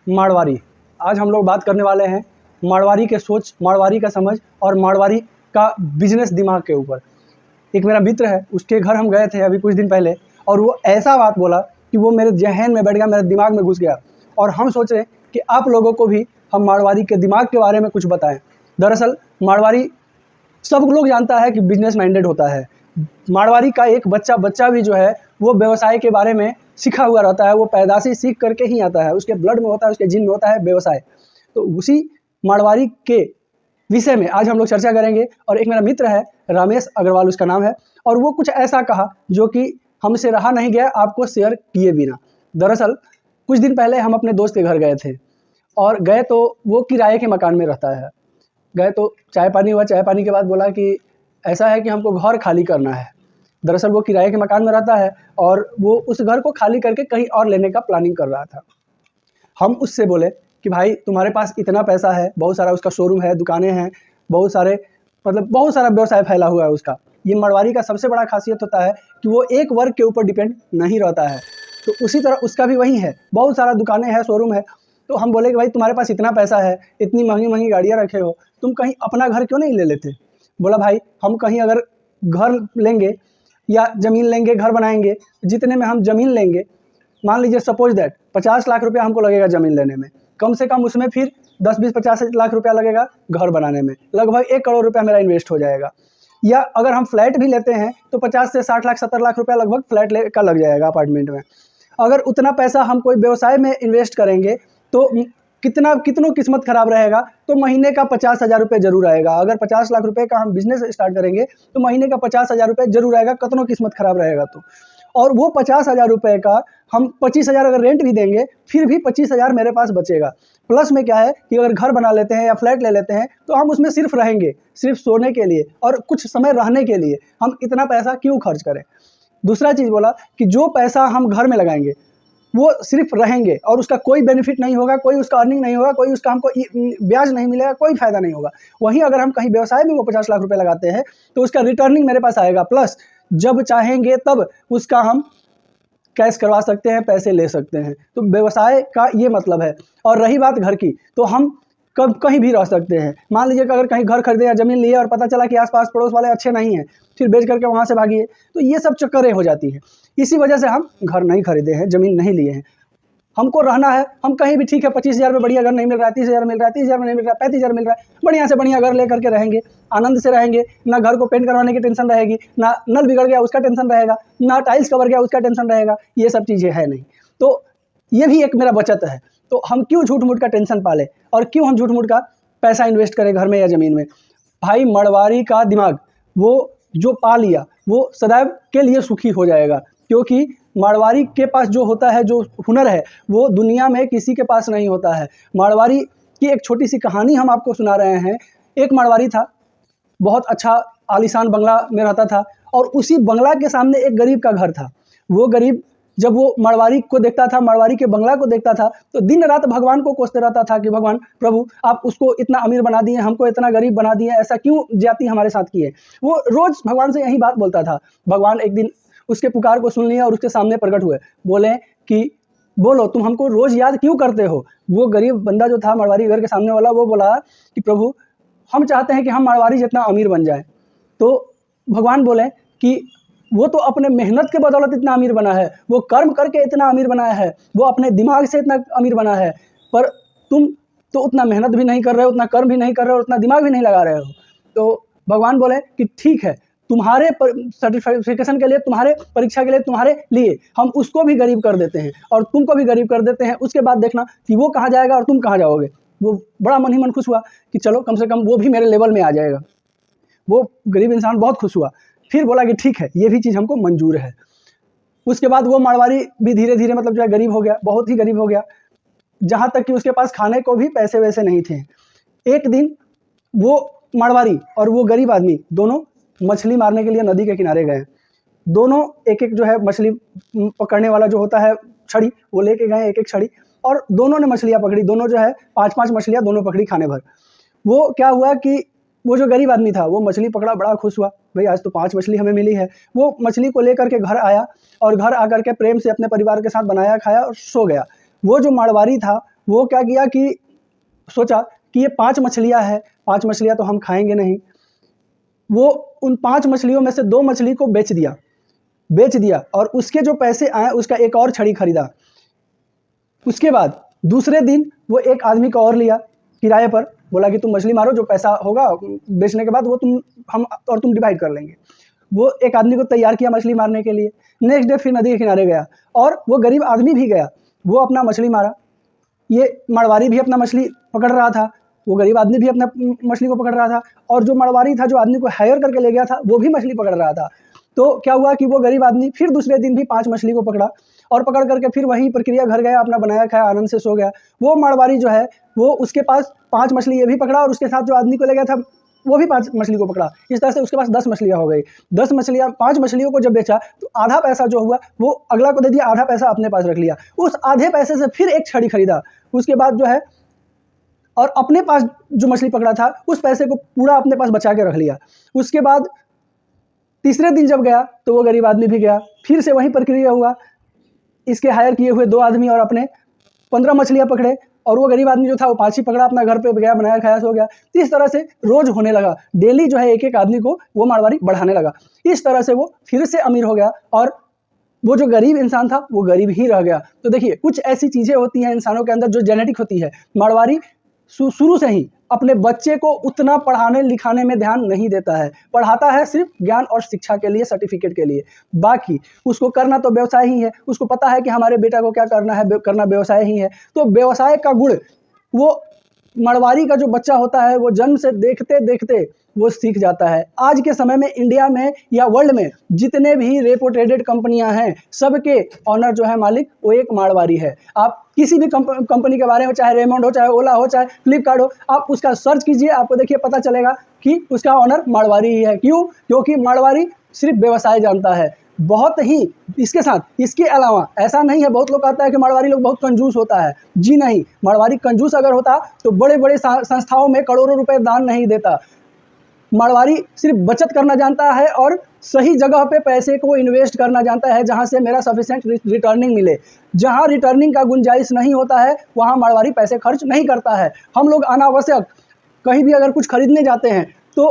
मारवाड़ी। आज हम लोग बात करने वाले हैं मारवाड़ी के सोच, मारवाड़ी का समझ और मारवाड़ी का बिजनेस दिमाग के ऊपर। एक मेरा मित्र है, उसके घर हम गए थे अभी कुछ दिन पहले, और वो ऐसा बात बोला कि वो मेरे ज़हन में बैठ गया, मेरे दिमाग में घुस गया। और हम सोच रहे हैं कि आप लोगों को भी हम मारवाड़ी के दिमाग के बारे में कुछ बताएं। दरअसल मारवाड़ी सब लोग जानता है कि बिजनेस माइंडेड होता है। मारवाड़ी का एक बच्चा भी जो है वो व्यवसाय के बारे में सीखा हुआ रहता है। वो पैदाशी सीख करके ही आता है, उसके ब्लड में होता है, उसके जीन में होता है व्यवसाय। तो उसी मारवाड़ी के विषय में आज हम लोग चर्चा करेंगे। और एक मेरा मित्र है, रमेश अग्रवाल उसका नाम है, और वो कुछ ऐसा कहा जो कि हमसे रहा नहीं गया आपको शेयर किए बिना। दरअसल कुछ दिन पहले हम अपने दोस्त के घर गए थे, और गए तो वो किराए के मकान में रहता है। गए तो चाय पानी हुआ, चाय पानी के बाद बोला कि ऐसा है कि हमको घर खाली करना है। दरअसल वो किराए के मकान में रहता है और वो उस घर को खाली करके कहीं और लेने का प्लानिंग कर रहा था। हम उससे बोले कि भाई तुम्हारे पास इतना पैसा है, बहुत सारा उसका शोरूम है, दुकानें हैं, बहुत सारे बहुत सारा व्यवसाय फैला हुआ है उसका। ये मारवाड़ी का सबसे बड़ा खासियत होता है कि वो एक वर्ग के ऊपर डिपेंड नहीं रहता है। तो उसी तरह उसका भी वही है, बहुत सारा दुकानें हैं, शोरूम है। तो हम बोले कि भाई तुम्हारे पास इतना पैसा है, इतनी महंगी महंगी गाड़ियाँ रखे हो, तुम कहीं अपना घर क्यों नहीं ले लेते। बोला भाई हम कहीं अगर घर लेंगे या ज़मीन लेंगे, घर बनाएंगे, जितने में हम ज़मीन लेंगे, मान लीजिए सपोज दैट 50 लाख रुपया हमको लगेगा ज़मीन लेने में, कम से कम उसमें फिर 10-20-50 लाख रुपया लगेगा घर बनाने में, लगभग 1 करोड़ रुपया मेरा इन्वेस्ट हो जाएगा। या अगर हम फ्लैट भी लेते हैं तो 50 से 60 लाख 70 लाख रुपया लगभग फ्लैट का लग जाएगा अपार्टमेंट में। अगर उतना पैसा हम कोई व्यवसाय में इन्वेस्ट करेंगे तो कितनों किस्मत खराब रहेगा, तो महीने का 50,000 रुपये जरूर आएगा। अगर 50 लाख रुपए का हम बिजनेस स्टार्ट करेंगे तो महीने का 50,000 रुपये जरूर आएगा, कितनों किस्मत खराब रहेगा तो। और वो 50,000 रुपये का हम 25,000 अगर रेंट भी देंगे, फिर भी 25,000 मेरे पास बचेगा। प्लस में क्या है कि अगर घर बना लेते हैं या फ्लैट ले लेते हैं तो हम उसमें सिर्फ रहेंगे, सिर्फ सोने के लिए और कुछ समय रहने के लिए। हम इतना पैसा क्यों खर्च करें। दूसरा चीज़ बोला कि जो पैसा हम घर में लगाएंगे वो सिर्फ रहेंगे और उसका कोई बेनिफिट नहीं होगा, कोई उसका अर्निंग नहीं होगा, कोई उसका हमको ब्याज नहीं मिलेगा, कोई फायदा नहीं होगा। वहीं अगर हम कहीं व्यवसाय में वो 50 लाख रुपए लगाते हैं तो उसका रिटर्निंग मेरे पास आएगा, प्लस जब चाहेंगे तब उसका हम कैश करवा सकते हैं, पैसे ले सकते हैं। तो व्यवसाय का ये मतलब है। और रही बात घर की, तो हम कब कहीं भी रह सकते हैं। मान लीजिए कि अगर कहीं घर खरीदे या ज़मीन लिए और पता चला कि आसपास पड़ोस वाले अच्छे नहीं हैं, फिर बेच करके वहाँ से भागिए, तो ये सब चक्करें हो जाती हैं। इसी वजह से हम घर नहीं खरीदे हैं, ज़मीन नहीं लिए हैं। हमको रहना है, हम कहीं भी ठीक है, 25,000 में बढ़िया घर नहीं मिल रहा है, 30,000 मिल रहा है, 30,000 में नहीं मिल रहा है, 35,000 मिल रहा है, बढ़िया से बढ़िया घर ले करके रहेंगे, आनंद से रहेंगे। ना घर को पेंट करवाने की टेंशन रहेगी, ना नल बिगड़ गया उसका टेंशन रहेगा, ना टाइल्स कवर गया उसका टेंशन रहेगा। ये सब चीज़ें है नहीं। तो ये भी एक मेरा बचत है। तो हम क्यों झूठ मूठ का टेंशन पाले और क्यों हम झूठ मूठ का पैसा इन्वेस्ट करें घर में या ज़मीन में। भाई मारवाड़ी का दिमाग वो जो पा लिया वो सदैव के लिए सुखी हो जाएगा, क्योंकि मारवाड़ी के पास जो होता है, जो हुनर है, वो दुनिया में किसी के पास नहीं होता है। मारवाड़ी की एक छोटी सी कहानी हम आपको सुना रहे हैं। एक मारवाड़ी था, बहुत अच्छा आलीशान बंगला में रहता था, और उसी बंगला के सामने एक गरीब का घर था। वो गरीब जब वो मारवाड़ी को देखता था, मारवाड़ी के बंगला को देखता था, तो दिन रात भगवान को कोसते रहता था कि भगवान प्रभु आप उसको इतना अमीर बना दिए, हमको इतना गरीब बना दिए, ऐसा क्यों ज्यादती हमारे साथ की है। वो रोज भगवान से यही बात बोलता था। भगवान एक दिन उसके पुकार को सुन लिया और उसके सामने प्रकट हुए, बोले कि बोलो तुम हमको रोज याद क्यों करते हो। वो गरीब बंदा जो था मारवाड़ी घर के सामने वाला, वो बोला कि प्रभु हम चाहते हैं कि हम मारवाड़ी जितना अमीर बन जाए। तो भगवान बोले कि वो तो अपने मेहनत के बदौलत इतना अमीर बना है, वो कर्म करके इतना अमीर बनाया है, वो अपने दिमाग से इतना अमीर बना है, पर तुम तो उतना मेहनत भी नहीं कर रहे हो, उतना कर्म भी नहीं कर रहे हो, उतना दिमाग भी नहीं लगा रहे हो। तो भगवान बोले कि ठीक है, तुम्हारे सर्टिफिकेशन के लिए, तुम्हारे परीक्षा के लिए, तुम्हारे लिए हम उसको भी गरीब कर देते हैं और तुमको भी गरीब कर देते हैं। उसके बाद देखना कि वो कहाँ जाएगा और तुम कहाँ जाओगे। वो बड़ा मन ही मन खुश हुआ कि चलो कम से कम वो भी मेरे लेवल में आ जाएगा। वो गरीब इंसान बहुत खुश हुआ, फिर बोला कि ठीक है ये भी चीज़ हमको मंजूर है। उसके बाद वो मारवाड़ी भी धीरे धीरे मतलब जो है गरीब हो गया, बहुत ही गरीब हो गया, जहाँ तक कि उसके पास खाने को भी पैसे वैसे नहीं थे। एक दिन वो मारवाड़ी और वो गरीब आदमी दोनों मछली मारने के लिए नदी के किनारे गए। दोनों एक एक जो है मछली पकड़ने वाला जो होता है छड़ी, वो लेके गए एक एक छड़ी, और दोनों ने मछलियाँ पकड़ी। दोनों जो है 5-5 मछलियाँ दोनों पकड़ी खाने भर। वो क्या हुआ कि वो जो गरीब आदमी था वो मछली पकड़ा, बड़ा खुश हुआ, भाई आज तो 5 मछली हमें मिली है। वो मछली को लेकर के घर आया और घर आकर के प्रेम से अपने परिवार के साथ बनाया, खाया और सो गया। वो जो मारवाड़ी था वो क्या किया कि सोचा कि ये 5 मछलियाँ हैं, 5 मछलियाँ तो हम खाएंगे नहीं। वो उन 5 मछलियों में से 2 मछली को बेच दिया और उसके जो पैसे आए उसका एक और छड़ी खरीदा। उसके बाद दूसरे दिन वो एक आदमी को और लिया किराए पर, बोला कि तुम मछली मारो, जो पैसा होगा बेचने के बाद वो तुम डिवाइड कर लेंगे। वो एक आदमी को तैयार किया मछली मारने के लिए। नेक्स्ट डे फिर नदी के किनारे गया और वो गरीब आदमी भी गया, वो अपना मछली मारा। ये मड़वारी भी अपना मछली पकड़ रहा था, वो गरीब आदमी भी अपना मछली को पकड़ रहा था, और जो मड़वारी था, जो आदमी को हायर करके ले गया था, वो भी मछली पकड़ रहा था। तो क्या हुआ कि वो गरीब आदमी फिर दूसरे दिन भी 5 मछली को पकड़ा और पकड़ करके फिर वही प्रक्रिया घर गया, अपना बनाया खाया, आनंद से सो गया। वो मड़वारी जो है वो उसके पास 5 मछली ये भी पकड़ा और उसके साथ जो आदमी को ले गया था वो भी 5 मछली को पकड़ा। इस तरह से उसके पास 10 मछलियाँ हो गई। 10 मछलियाँ, 5 मछलियों को जब बेचा तो आधा पैसा जो हुआ वो अगला को दे दिया, आधा पैसा अपने पास रख लिया। उस आधे पैसे से फिर एक छड़ी खरीदा। उसके बाद जो है और अपने पास जो मछली पकड़ा था उस पैसे को पूरा अपने पास बचा के रख लिया। उसके बाद तीसरे दिन जब गया तो वो गरीब आदमी भी गया, फिर से वही प्रक्रिया हुआ। इसके हायर किए हुए 2 आदमी और अपने 15 मछलियाँ पकड़े और वो गरीब आदमी जो था वो 5 ही पकड़ा, अपना घर पे गया, बनाया खाया, सो गया। इस तरह से रोज होने लगा, डेली जो है एक एक आदमी को वो मारवाड़ी बढ़ाने लगा। इस तरह से वो फिर से अमीर हो गया और वो जो गरीब इंसान था वो गरीब ही रह गया। तो देखिए, कुछ ऐसी चीज़ें होती हैं इंसानों के अंदर जो जेनेटिक होती है। मारवाड़ी शुरू से ही अपने बच्चे को उतना पढ़ाने लिखाने में ध्यान नहीं देता है, पढ़ाता है सिर्फ ज्ञान और शिक्षा के लिए, सर्टिफिकेट के लिए। बाकी उसको करना तो व्यवसाय ही है। उसको पता है कि हमारे बेटा को क्या करना है, करना व्यवसाय ही है। तो व्यवसाय का गुण वो मड़वारी का जो बच्चा होता है वो जन्म से देखते देखते वो सीख जाता है। आज के समय में इंडिया में या वर्ल्ड में जितने भी रेपुटेटेड कंपनियां हैं, सबके ऑनर जो है, मालिक, वो एक मारवाड़ी है। आप किसी भी कंपनी के बारे में, चाहे रेमंड हो, चाहे ओला हो, चाहे फ्लिपकार्ट हो, आप उसका सर्च कीजिए, आपको देखिए पता चलेगा कि उसका ऑनर मारवाड़ी ही है। क्यों? क्योंकि मारवाड़ी सिर्फ व्यवसाय जानता है। बहुत ही इसके साथ, इसके अलावा ऐसा नहीं है, बहुत लोग कहता है कि मारवाड़ी लोग बहुत कंजूस होता है। जी नहीं, मारवाड़ी कंजूस अगर होता तो बड़े बड़े संस्थाओं में करोड़ों रुपए दान नहीं देता। मारवाड़ी सिर्फ बचत करना जानता है और सही जगह पे पैसे को इन्वेस्ट करना जानता है, जहां से मेरा सफिशिएंट रिटर्निंग मिले। जहां रिटर्निंग का गुंजाइश नहीं होता है वहां मारवाड़ी पैसे खर्च नहीं करता है। हम लोग अनावश्यक कहीं भी अगर कुछ खरीदने जाते हैं तो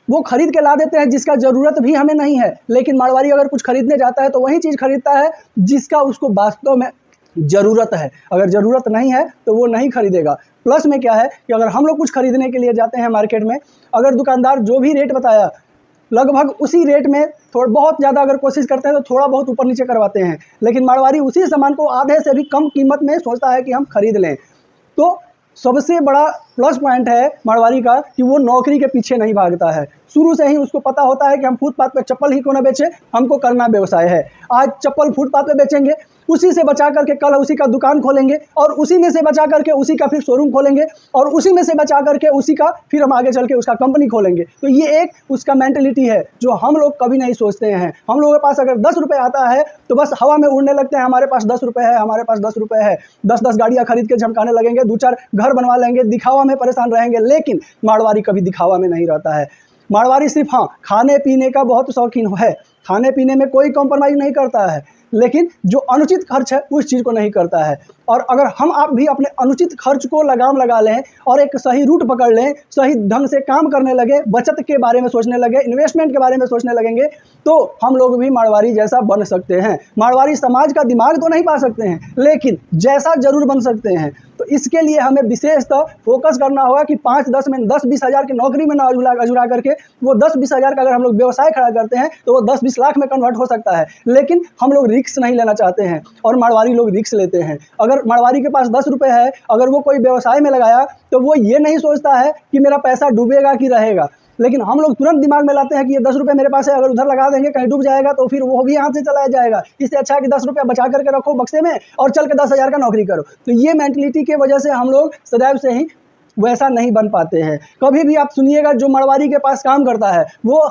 वो खरीद के ला देते हैं जिसका ज़रूरत भी हमें नहीं है, लेकिन मारवाड़ी अगर कुछ खरीदने जाता है तो वही चीज़ खरीदता है जिसका उसको वास्तव में ज़रूरत है। अगर ज़रूरत नहीं है तो वो नहीं खरीदेगा। प्लस में क्या है कि अगर हम लोग कुछ खरीदने के लिए जाते हैं मार्केट में, अगर दुकानदार जो भी रेट बताया लगभग उसी रेट में, थोड़ा बहुत ज़्यादा अगर कोशिश करते हैं तो थोड़ा बहुत ऊपर नीचे करवाते हैं, लेकिन मारवाड़ी उसी सामान को आधे से भी कम कीमत में सोचता है कि हम खरीद लें। तो सबसे बड़ा प्लस पॉइंट है मारवाड़ी का कि वो नौकरी के पीछे नहीं भागता है। शुरू से ही उसको पता होता है कि हम फुटपाथ पे चप्पल ही क्यों ना बेचें, हमको करना व्यवसाय है। आज चप्पल फुटपाथ पे बेचेंगे, उसी से बचा करके कल उसी का दुकान खोलेंगे और उसी में से बचा करके उसी का फिर शोरूम खोलेंगे और उसी में से बचा करके उसी का फिर हम आगे चल के उसका कंपनी खोलेंगे। तो ये एक उसका मेंटलिटी है जो हम लोग कभी नहीं सोचते हैं। हम लोगों के पास अगर 10 रुपये आता है तो बस हवा में उड़ने लगते हैं, हमारे पास 10 रुपये है, हमारे पास 10 रुपये है, 10-10 गाड़ियाँ खरीद के झमकाने लगेंगे, 2-4 घर बनवा लेंगे, दिखावा में परेशान रहेंगे। लेकिन मारवाड़ी कभी दिखावा में नहीं रहता है। मारवाड़ी सिर्फ हाँ खाने पीने का बहुत शौकीन है, खाने पीने में कोई कॉम्प्रोमाइज़ नहीं करता है, लेकिन जो अनुचित खर्च है उस चीज़ को नहीं करता है। और अगर हम आप भी अपने अनुचित खर्च को लगाम लगा लें और एक सही रूट पकड़ लें, सही ढंग से काम करने लगे, बचत के बारे में सोचने लगे, इन्वेस्टमेंट के बारे में सोचने लगेंगे, तो हम लोग भी मारवाड़ी जैसा बन सकते हैं। मारवाड़ी समाज का दिमाग तो नहीं पा सकते हैं, लेकिन जैसा जरूर बन सकते हैं। तो इसके लिए हमें विशेषतः फोकस करना होगा कि 5-10-20 हज़ार की नौकरी में ना अजुरा करके वो 10-20 हज़ार का अगर हम लोग व्यवसाय खड़ा करते हैं तो वो 10-20 लाख में कन्वर्ट हो सकता है। लेकिन हम लोग रिस्क नहीं लेना चाहते हैं और मारवाड़ी लोग रिस्क लेते हैं। अगर मारवाड़ी के पास 10 रुपये है, अगर वो कोई व्यवसाय में लगाया तो वो ये नहीं सोचता है कि मेरा पैसा डूबेगा कि रहेगा, लेकिन हम लोग तुरंत दिमाग में लाते हैं कि ये 10 रुपये मेरे पास है, अगर उधर लगा देंगे कहीं डूब जाएगा तो फिर वो भी हाथ से चलाया जाएगा। इससे अच्छा है कि 10 रुपया बचा करके रखो बक्से में और चल के 10 हज़ार का नौकरी करो। तो ये मेंटलिटी के वजह से हम लोग सदैव से ही वैसा नहीं बन पाते हैं। कभी भी आप सुनिएगा जो मारवाड़ी के पास काम करता है वो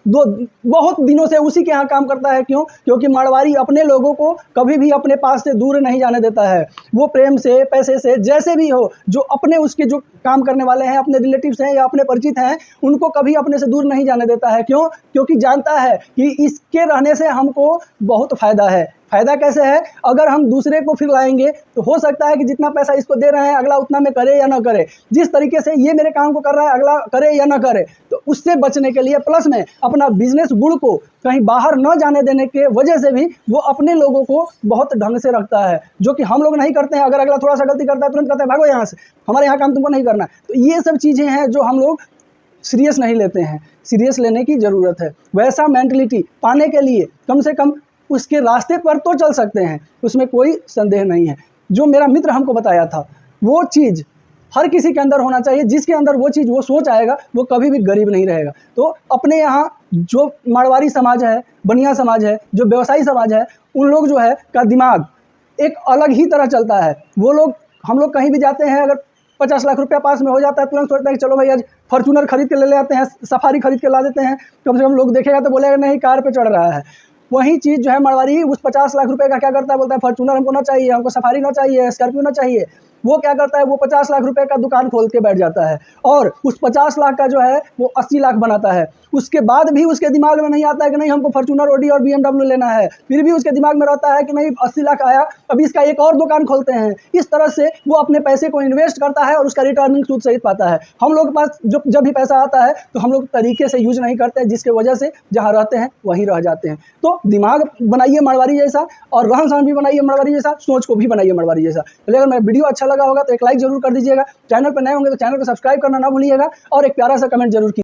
बहुत दिनों से उसी के यहाँ काम करता है। क्यों? क्योंकि मारवाड़ी अपने लोगों को कभी भी अपने पास से दूर नहीं जाने देता है। वो प्रेम से, पैसे से, जैसे भी हो, जो अपने उसके जो काम करने वाले हैं, अपने रिलेटिव्स हैं या अपने परिचित हैं, उनको कभी अपने से दूर नहीं जाने देता है। क्यों? क्योंकि जानता है कि इसके रहने से हमको बहुत फ़ायदा है। फ़ायदा कैसे है, अगर हम दूसरे को फिर लाएंगे तो हो सकता है कि जितना पैसा इसको दे रहे हैं अगला उतना में करे या ना करे, जिस तरीके से ये मेरे काम को कर रहा है अगला करे या ना करे। तो उससे बचने के लिए प्लस में अपना बिजनेस गुण को कहीं बाहर न जाने देने के वजह से भी वो अपने लोगों को बहुत ढंग से रखता है, जो कि हम लोग नहीं करते हैं। अगर अगला थोड़ा सा गलती करता है तुरंत कहते हैं भागो यहाँ से, हमारे यहाँ काम तुमको नहीं करना। तो ये सब चीज़ें हैं जो हम लोग सीरियस नहीं लेते हैं, सीरियस लेने की ज़रूरत है। वैसा मेंटलिटी पाने के लिए कम से कम उसके रास्ते पर तो चल सकते हैं, उसमें कोई संदेह नहीं है। जो मेरा मित्र हमको बताया था वो चीज़ हर किसी के अंदर होना चाहिए। जिसके अंदर वो चीज़ वो सोच आएगा वो कभी भी गरीब नहीं रहेगा। तो अपने यहाँ जो मारवाड़ी समाज है, बनिया समाज है, जो व्यवसायी समाज है, उन लोग जो है का दिमाग एक अलग ही तरह चलता है। वो लोग, हम लोग कहीं भी जाते हैं अगर 50 लाख रुपया पास में हो जाता है तुरंत सोचता है कि चलो भाई आज फॉर्च्यूनर खरीद के ले आते हैं, सफारी खरीद के ला देते हैं, कम से कम लोग देखेगा तो बोलेगा नहीं कार पे चढ़ रहा है। वही चीज़ जो है मारवाड़ी उस 50 लाख रुपए का क्या करता है, बोलता है फॉर्च्यूनर हमको ना चाहिए, हमको सफारी ना चाहिए, स्कॉर्पियो ना चाहिए। वो क्या करता है, वो 50 लाख रुपए का दुकान खोल के बैठ जाता है और उस 50 लाख का जो है वो 80 लाख बनाता है। उसके बाद भी उसके दिमाग में नहीं आता है कि नहीं हमको फॉर्च्यूनर, ऑडी और BMW लेना है, फिर भी उसके दिमाग में रहता है कि नहीं 80 लाख आया अभी इसका एक और दुकान खोलते हैं। इस तरह से वो अपने पैसे को इन्वेस्ट करता है और उसका रिटर्निंग सूद सहित पाता है। हम लोग के पास जब भी पैसा आता है तो हम लोग तरीके से यूज नहीं करते हैं, जिसके वजह से जहाँ रहते हैं वहीं रह जाते हैं। तो दिमाग बनाइए मारवाड़ी जैसा और रहन सहन भी बनाइए मारवाड़ी जैसा, सोच को भी बनाइए मारवाड़ी जैसा। चलिए अगर मेरा वीडियो अच्छा लगा होगा तो एक लाइक जरूर कर दीजिएगा, चैनल पर नए होंगे तो चैनल को सब्सक्राइब करना ना भूलिएगा और एक प्यारा सा कमेंट जरूर कीजिए।